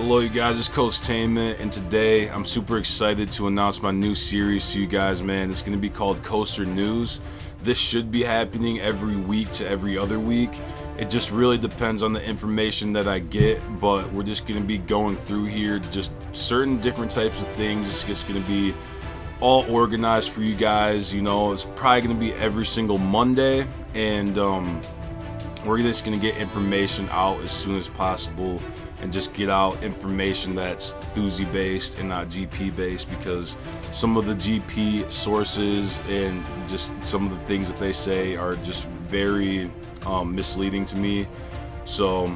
Hello you guys, it's Coastainment, and today I'm super excited to announce my new series to you guys, man. It's going to be called Coaster News. This should be happening every week to every other week. It just really depends on the information that I get, but we're just going to be going through here just certain different types of things. It's just going to be all organized for you guys. You know, it's probably going to be every single Monday, and we're just going to get information out as soon as possible and just get out information that's Thuzy based and not GP based, because some of the GP sources and just some of the things that they say are just very misleading to me. So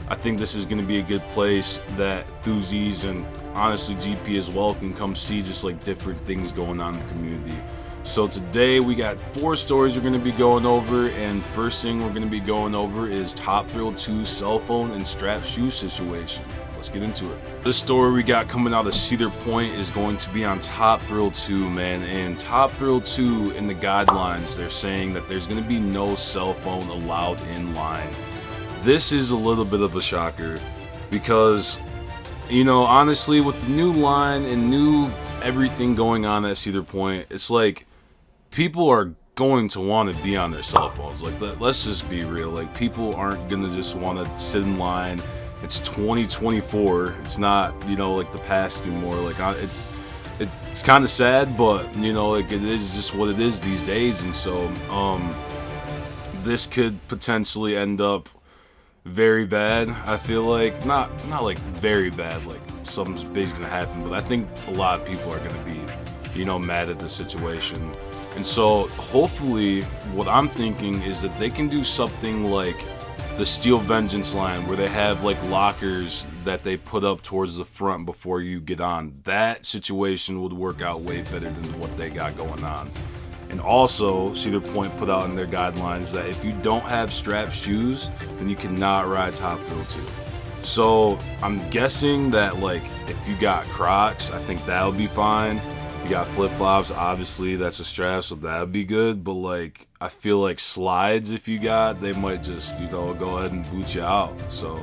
I think this is going to be a good place that Thuzys and honestly GP as well can come see just like different things going on in the community. So today we got 4 stories we're going to be going over, and the first thing we're going to be going over is Top Thrill 2 cell phone and strap shoe situation. Let's get into it. This story we got coming out of Cedar Point is going to be on Top Thrill 2, man. And Top Thrill 2, in the guidelines, they're saying that there's going to be no cell phone allowed in line. This is a little bit of a shocker because, you know, honestly, with the new line and new everything going on at Cedar Point, it's like people are going to want to be on their cell phones. Like, let's just be real. Like, people aren't gonna just want to sit in line. It's 2024. It's not, you know, like the past anymore. Like, it's kind of sad, but you know, like, it is just what it is these days. And so, this could potentially end up very bad. I feel like not like very bad, like something's big's gonna happen, but I think a lot of people are gonna be, you know, mad at the situation. And so hopefully what I'm thinking is that they can do something like the Steel Vengeance line, where they have like lockers that they put up towards the front before you get on. That situation would work out way better than what they got going on. And also, Cedar Point put out in their guidelines that if you don't have strap shoes, then you cannot ride Top Thrill 2. So I'm guessing that, like, if you got Crocs, I think that would be fine. You got flip-flops, obviously that's a strap, so that would be good. But like, I feel like slides, if you got, they might just, you know, go ahead and boot you out. So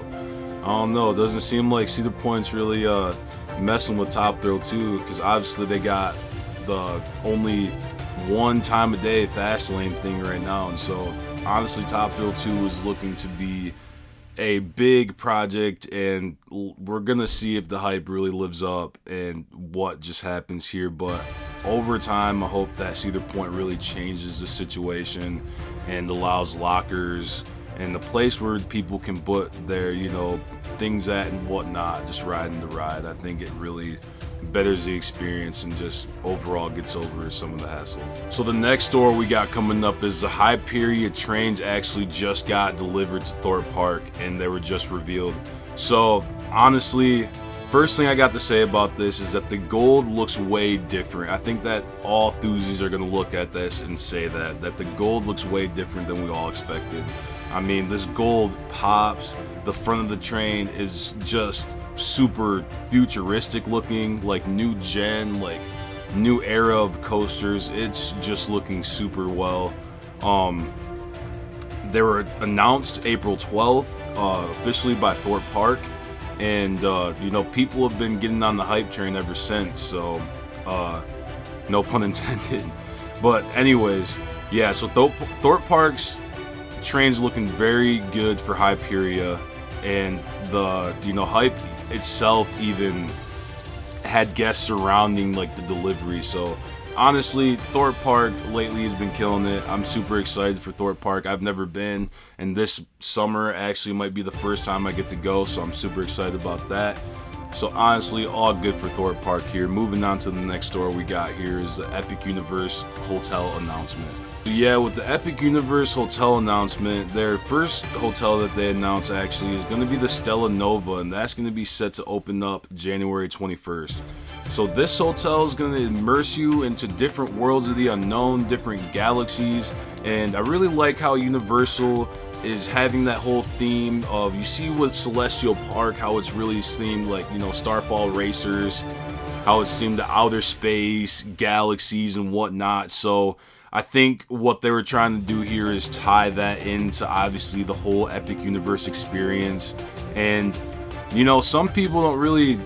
I don't know. It doesn't seem like Cedar Point's really messing with Top Thrill 2, because obviously they got the only one time a day fast lane thing right now. And so honestly, Top Thrill 2 is looking to be a big project, and we're gonna see if the hype really lives up and what just happens here. But over time, I hope that Cedar Point really changes the situation and allows lockers and the place where people can put their, you know, things at and whatnot, just riding the ride. I think it really betters the experience and just overall gets over some of the hassle. So the next store we got coming up is the Hyperia Trains. Actually just got delivered to Thorpe Park, and they were just revealed. So honestly, first thing I got to say about this is that the gold looks way different. I think that all Thuzys are going to look at this and say that the gold looks way different than we all expected. I mean, this gold pops. The front of the train is just super futuristic looking, like new gen, like new era of coasters. It's just looking super well. They were announced April 12th, officially by Thorpe Park, and you know, people have been getting on the hype train ever since. So, no pun intended. But anyways, yeah. So Thorpe Park's train's looking very good for Hyperia, and the, you know, hype itself even had guests surrounding like the delivery. So honestly, Thorpe Park lately has been killing it. I'm super excited for Thorpe Park. I've never been, and this summer actually might be the first time I get to go, so I'm super excited about that. So honestly, all good for Thorpe Park here. Moving on to the next store we got here is the Epic Universe hotel announcement. Yeah, with the Epic Universe hotel announcement, their first hotel that they announced actually is going to be the Stella Nova, and that's going to be set to open up January 21st. So this hotel is going to immerse you into different worlds of the unknown, different galaxies, and I really like how Universal is having that whole theme of, you see with Celestial Park, how it's really themed like, you know, Starfall Racers, how it's themed to outer space, galaxies, and whatnot. So I think what they were trying to do here is tie that into obviously the whole Epic Universe experience. And You know, some people don't really, you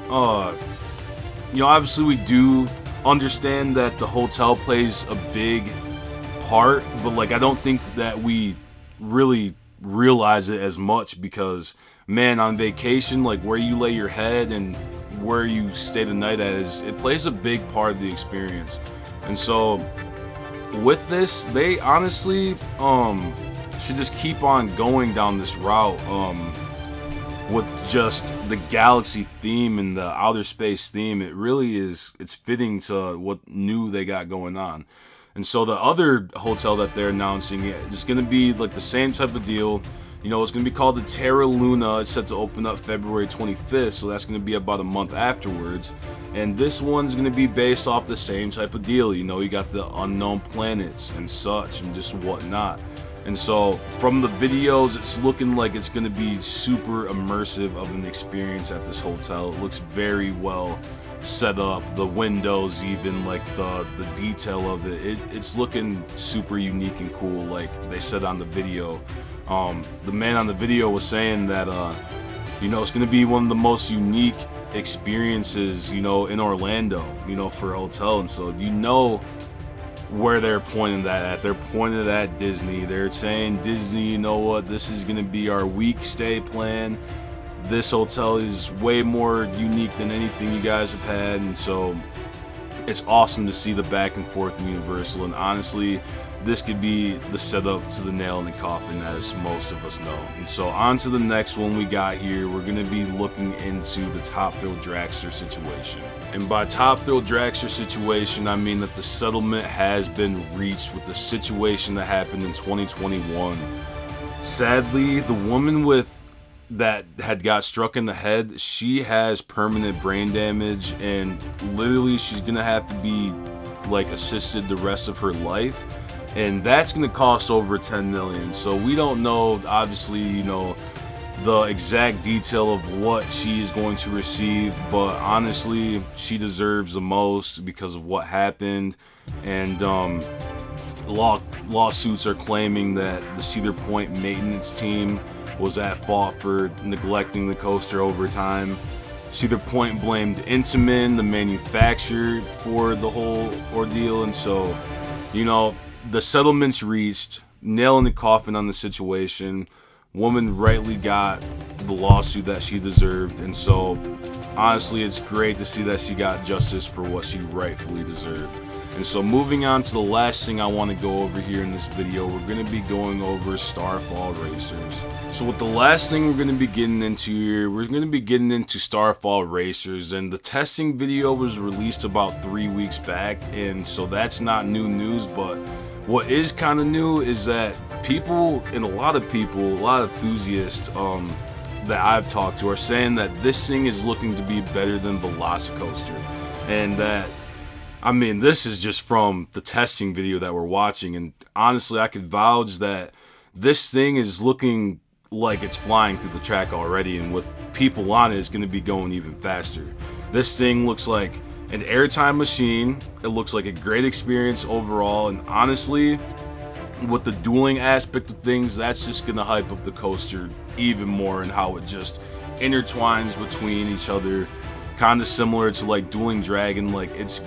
know, obviously we do understand that the hotel plays a big part, but like I don't think that we really realize it as much because, man, on vacation, like where you lay your head and where you stay the night at it plays a big part of the experience. And so with this, they honestly should just keep on going down this route with just the galaxy theme and the outer space theme. It really is, it's fitting to what new they got going on. And so the other hotel that they're announcing is going to be like the same type of deal. You know, it's going to be called the Terra Luna. It's set to open up February 25th, so that's going to be about a month afterwards. And this one's going to be based off the same type of deal. You know, you got the unknown planets and such and just whatnot. And so from the videos, it's looking like it's going to be super immersive of an experience at this hotel. It looks very well set up, the windows, even like the detail of it's looking super unique and cool, like they said on the video. The man on the video was saying that you know, it's going to be one of the most unique experiences, you know, in Orlando, you know, for a hotel. And so you know where they're pointing that at. They're pointing it at Disney. They're saying, Disney, you know what, this is going to be our week stay plan. This hotel is way more unique than anything you guys have had. And so it's awesome to see the back and forth in Universal. And honestly, this could be the setup to the nail in the coffin, as most of us know. And so on to the next one we got here. We're going to be looking into the Top Thrill Dragster situation. And by Top Thrill Dragster situation, I mean that the settlement has been reached with the situation that happened in 2021. Sadly, the woman that had got struck in the head, she has permanent brain damage, and literally she's gonna have to be like assisted the rest of her life, and that's gonna cost over 10 million. So we don't know, obviously, you know, the exact detail of what she is going to receive, but honestly, she deserves the most because of what happened. And lawsuits are claiming that the Cedar Point maintenance team was at fault for neglecting the coaster over time. Cedar Point blamed Intamin, the manufacturer, for the whole ordeal. And so, you know, the settlement's reached, nail in the coffin on the situation. Woman rightly got the lawsuit that she deserved. And so, honestly, it's great to see that she got justice for what she rightfully deserved. And so moving on to the last thing I want to go over here in this video, we're going to be going over Starfall Racers. So with the last thing we're going to be getting into here, we're going to be getting into Starfall Racers, and the testing video was released about 3 weeks back, and so that's not new news. But what is kind of new is that people, and a lot of enthusiasts that I've talked to are saying that this thing is looking to be better than Velocicoaster, and that, I mean, this is just from the testing video that we're watching, and honestly, I could vouch that this thing is looking like it's flying through the track already, and with people on it, it's going to be going even faster. This thing looks like an airtime machine. It looks like a great experience overall, and honestly, with the dueling aspect of things, that's just going to hype up the coaster even more, and how it just intertwines between each other, kind of similar to like Dueling Dragon. Like it's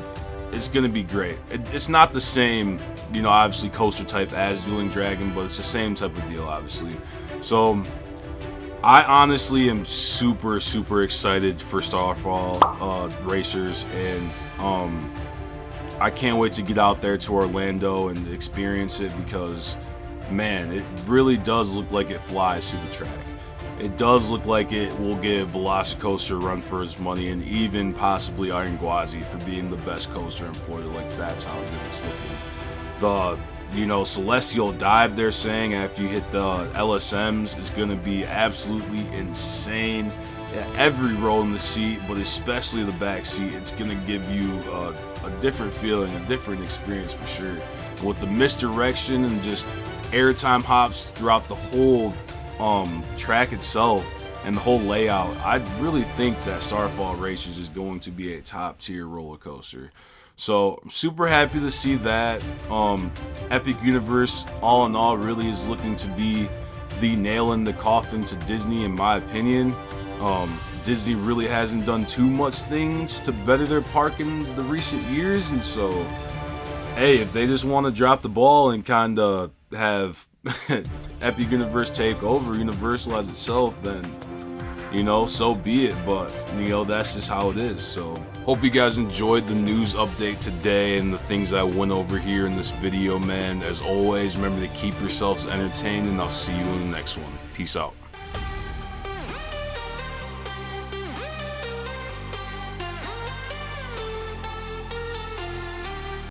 going to be great. It's not the same, you know, obviously coaster type as Dueling Dragon, but it's the same type of deal, obviously. So I honestly am super excited for Starfall Racers, and I can't wait to get out there to Orlando and experience it, because man, it really does look like it flies through the track. It does look like it will give Velocicoaster a run for its money, and even possibly Iron Gwazi for being the best coaster in Florida. Like, that's how good it's looking. The, you know, Celestial Dive, they're saying, after you hit the LSMs, is going to be absolutely insane. Every row in the seat, but especially the back seat, it's going to give you a different feeling, a different experience for sure. With the misdirection and just airtime hops throughout the whole track itself and the whole layout, I really think that Starfall Racers is going to be a top tier roller coaster. So I'm super happy to see that. Epic Universe, all in all, really is looking to be the nail in the coffin to Disney, in my opinion. Disney really hasn't done too much things to better their park in the recent years, and so, hey, if they just want to drop the ball and kind of have Epic Universe take over, Universal as itself, then, you know, so be it. But, you know, that's just how it is. So, hope you guys enjoyed the news update today and the things I went over here in this video, man. As always, remember to keep yourselves entertained, and I'll see you in the next one. Peace out.